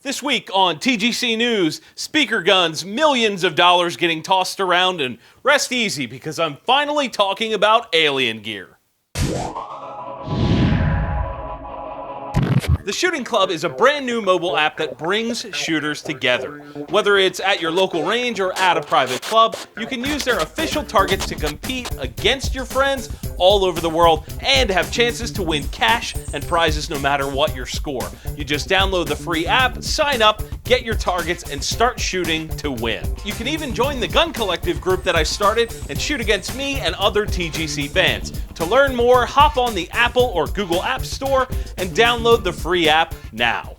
This week on TGC News, speaker guns, millions of dollars getting tossed around, and rest easy because I'm finally talking about alien gear. The Shooting Club is a brand new mobile app that brings shooters together. Whether it's at your local range or at a private club, you can use their official targets to compete against your friends all over the world and have chances to win cash and prizes no matter what your score. You just download the free app, sign up, get your targets, and start shooting to win. You can even join the Gun Collective group that I started and shoot against me and other TGC fans. To learn more, hop on the Apple or Google App Store and download the free app now.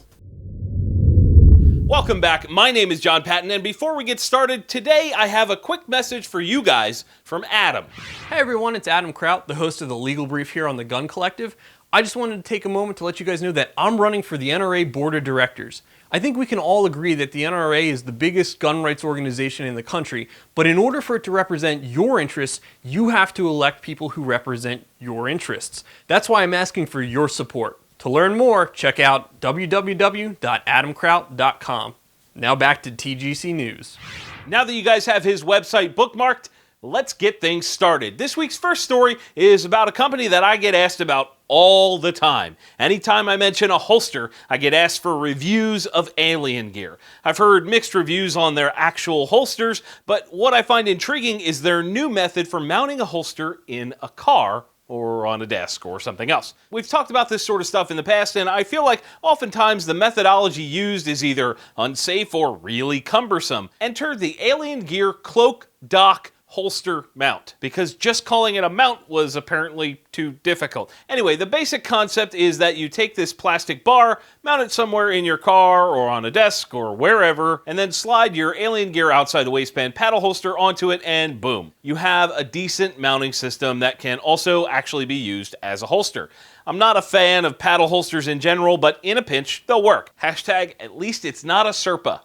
Welcome back. My name is Jon Patton, and before we get started, today I have a quick message for you guys from Adam. Hey everyone, it's Adam Kraut, the host of the Legal Brief here on the Gun Collective. I just wanted to take a moment to let you guys know that I'm running for the NRA Board of Directors. I think we can all agree that the NRA is the biggest gun rights organization in the country, but in order for it to represent your interests, you have to elect people who represent your interests. That's why I'm asking for your support. To learn more, check out www.adamkraut.com. Now back to TGC News. Now that you guys have his website bookmarked, let's get things started. This week's first story is about a company that I get asked about all the time. Anytime I mention a holster, I get asked for reviews of alien gear. I've heard mixed reviews on their actual holsters, but what I find intriguing is their new method for mounting a holster in a car or on a desk or something else. We've talked about this sort of stuff in the past, and I feel like oftentimes the methodology used is either unsafe or really cumbersome. Enter the alien gear cloak, dock, holster mount, because just calling it a mount was apparently too difficult. Anyway, the basic concept is that you take this plastic bar, mount it somewhere in your car or on a desk or wherever, and then slide your alien gear outside the waistband paddle holster onto it, and boom. You have a decent mounting system that can also actually be used as a holster. I'm not a fan of paddle holsters in general, but in a pinch, they'll work. Hashtag, at least it's not a Serpa.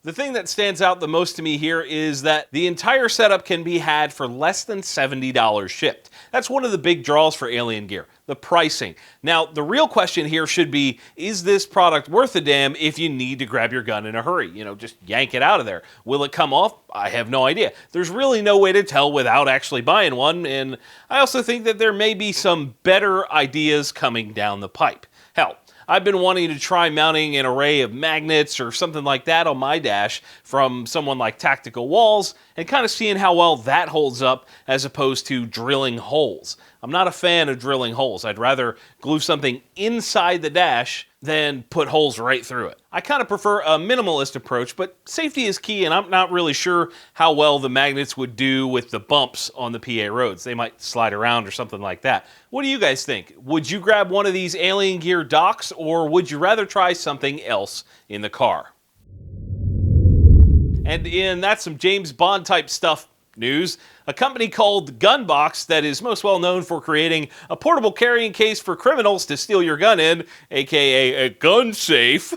The thing that stands out the most to me here is that the entire setup can be had for less than $70 shipped. That's one of the big draws for alien gear, the pricing. Now, the real question here should be, is this product worth a damn if you need to grab your gun in a hurry? You know, just yank it out of there. Will it come off? I have no idea. There's really no way to tell without actually buying one, and I also think that there may be some better ideas coming down the pipe. Hell, I've been wanting to try mounting an array of magnets or something like that on my dash from someone like Tactical Walls and kind of seeing how well that holds up as opposed to drilling holes. I'm not a fan of drilling holes. I'd rather glue something inside the dash than put holes right through it. I kind of prefer a minimalist approach, but safety is key, and I'm not really sure how well the magnets would do with the bumps on the PA roads. They might slide around or something like that. What do you guys think? Would you grab one of these alien gear docks, or would you rather try something else in the car? And in that's some James Bond type stuff news, a company called Gunbox that is most well known for creating a portable carrying case for criminals to steal your gun in, aka a gun safe,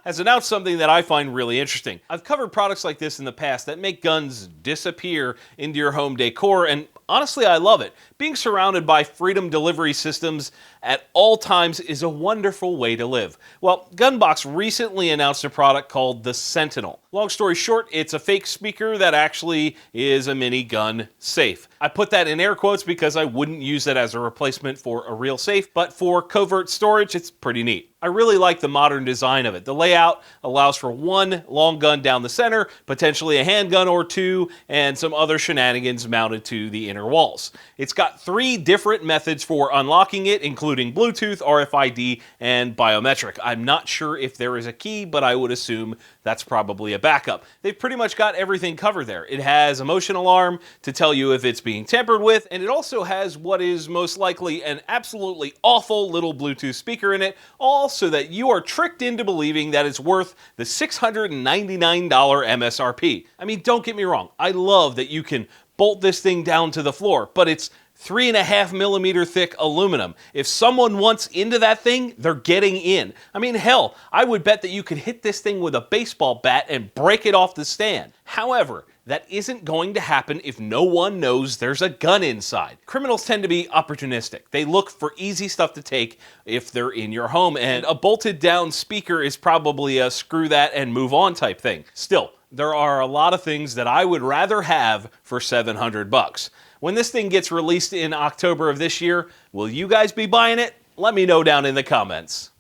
has announced something that I find really interesting. I've covered products like this in the past that make guns disappear into your home decor, and honestly, I love it. Being surrounded by freedom delivery systems at all times is a wonderful way to live. Well, Gunbox recently announced a product called the Sentinel. Long story short, it's a fake speaker that actually is a mini gun safe. I put that in air quotes because I wouldn't use it as a replacement for a real safe, but for covert storage, it's pretty neat. I really like the modern design of it. The layout allows for one long gun down the center, potentially a handgun or two, and some other shenanigans mounted to the inner walls. It's got 3 different methods for unlocking it, including Bluetooth, RFID, and biometric. I'm not sure if there is a key, but I would assume that's probably a backup. They've pretty much got everything covered there. It has a motion alarm to tell you if it's being tampered with, and it also has what is most likely an absolutely awful little Bluetooth speaker in it, all so that you are tricked into believing that it's worth the $699 MSRP. I mean, don't get me wrong, I love that you can bolt this thing down to the floor, but it's 3.5 millimeter thick aluminum. If someone wants into that thing, they're getting in. I mean, hell, I would bet that you could hit this thing with a baseball bat and break it off the stand. However, That isn't going to happen if no one knows there's a gun inside. Criminals tend to be opportunistic. They look for easy stuff to take if they're in your home, and a bolted down speaker is probably a screw that and move on type thing. Still, there are a lot of things that I would rather have for $700. When this thing gets released in October of this year, will you guys be buying it? Let me know down in the comments.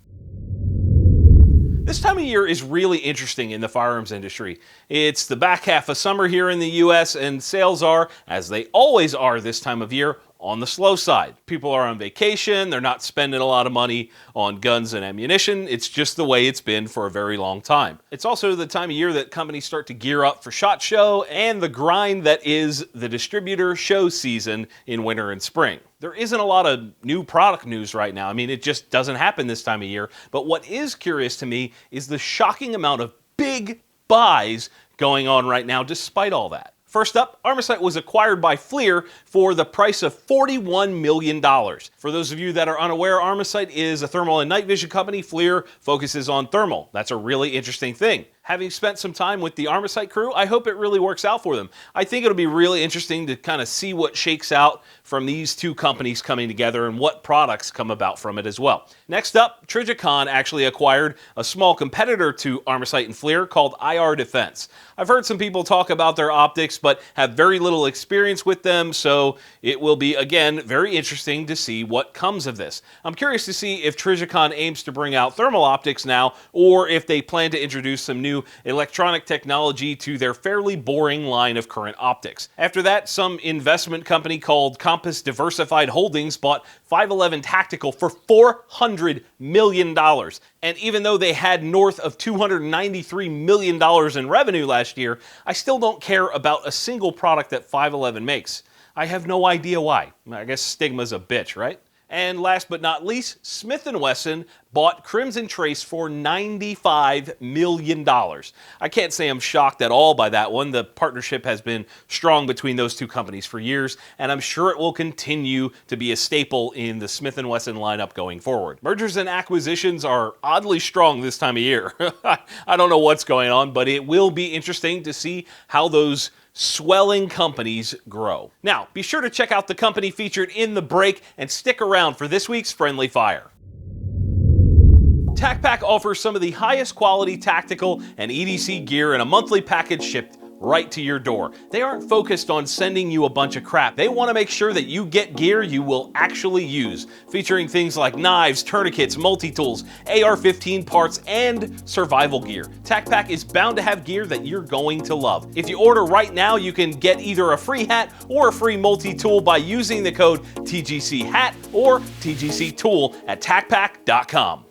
This time of year is really interesting in the firearms industry. It's the back half of summer here in the US, and sales are, as they always are this time of year, on the slow side. People are on vacation, they're not spending a lot of money on guns and ammunition. It's just the way it's been for a very long time. It's also the time of year that companies start to gear up for SHOT Show and the grind that is the distributor show season in winter and spring. There isn't a lot of new product news right now. I mean, it just doesn't happen this time of year. But what is curious to me is the shocking amount of big buys going on right now despite all that. First up, Armasight was acquired by FLIR for the price of $41 million. For those of you that are unaware, Armasight is a thermal and night vision company. FLIR focuses on thermal. That's a really interesting thing. Having spent some time with the Armasight crew, I hope it really works out for them. I think it'll be really interesting to kind of see what shakes out from these two companies coming together and what products come about from it as well. Next up, Trijicon actually acquired a small competitor to Armasight and FLIR called IR Defense. I've heard some people talk about their optics, but have very little experience with them, so it will be, again, very interesting to see what comes of this. I'm curious to see if Trijicon aims to bring out thermal optics now, or if they plan to introduce some new electronic technology to their fairly boring line of current optics. After that, some investment company called Compass Diversified Holdings bought 511 Tactical for $400 million. And even though they had north of $293 million in revenue last year, I still don't care about a single product that 511 makes. I have no idea why. I guess stigma's a bitch, right? And last but not least, Smith & Wesson bought Crimson Trace for $95 million. I can't say I'm shocked at all by that one. The partnership has been strong between those two companies for years, and I'm sure it will continue to be a staple in the Smith & Wesson lineup going forward. Mergers and acquisitions are oddly strong this time of year. I don't know what's going on, but it will be interesting to see how those swelling companies grow. Now, be sure to check out the company featured in the break and stick around for this week's Friendly Fire. TacPack offers some of the highest quality tactical and EDC gear in a monthly package shipped right to your door. They aren't focused on sending you a bunch of crap. They want to make sure that you get gear you will actually use, featuring things like knives, tourniquets, multi-tools, AR-15 parts, and survival gear. TacPack is bound to have gear that you're going to love. If you order right now, you can get either a free hat or a free multi-tool by using the code TGC hat or TGC tool at tacpack.com.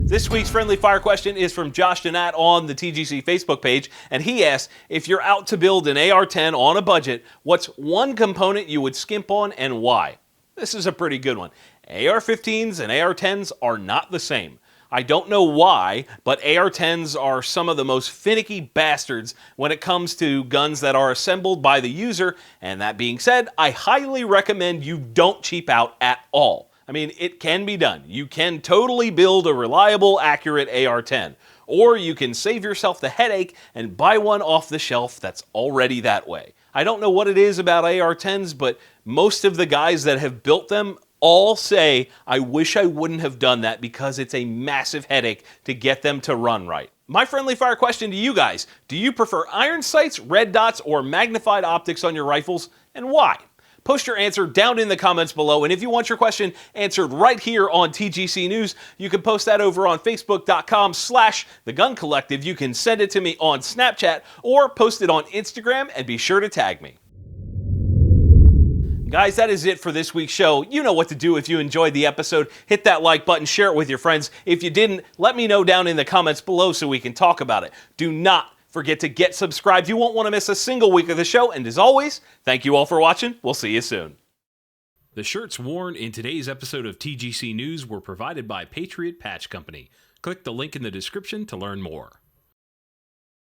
This week's Friendly Fire question is from Josh Donat on the TGC Facebook page, and he asks, if you're out to build an AR-10 on a budget, what's one component you would skimp on and why? This is a pretty good one. AR-15s and AR-10s are not the same. I don't know why, but AR-10s are some of the most finicky bastards when it comes to guns that are assembled by the user, and that being said, I highly recommend you don't cheap out at all. I mean, it can be done. You can totally build a reliable, accurate AR-10. Or you can save yourself the headache and buy one off the shelf that's already that way. I don't know what it is about AR-10s, but most of the guys that have built them all say, I wish I wouldn't have done that because it's a massive headache to get them to run right. My friendly fire question to you guys, do you prefer iron sights, red dots, or magnified optics on your rifles, and why? Post your answer down in the comments below, and if you want your question answered right here on TGC News, you can post that over on Facebook.com/The Gun Collective. You can send it to me on Snapchat or post it on Instagram, and be sure to tag me. Guys, that is it for this week's show. You know what to do if you enjoyed the episode. Hit that like button, share it with your friends. If you didn't, let me know down in the comments below so we can talk about it. Do not forget to get subscribed. You won't want to miss a single week of the show. And as always, thank you all for watching. We'll see you soon. The shirts worn in today's episode of TGC News were provided by Patriot Patch Company. Click the link in the description to learn more.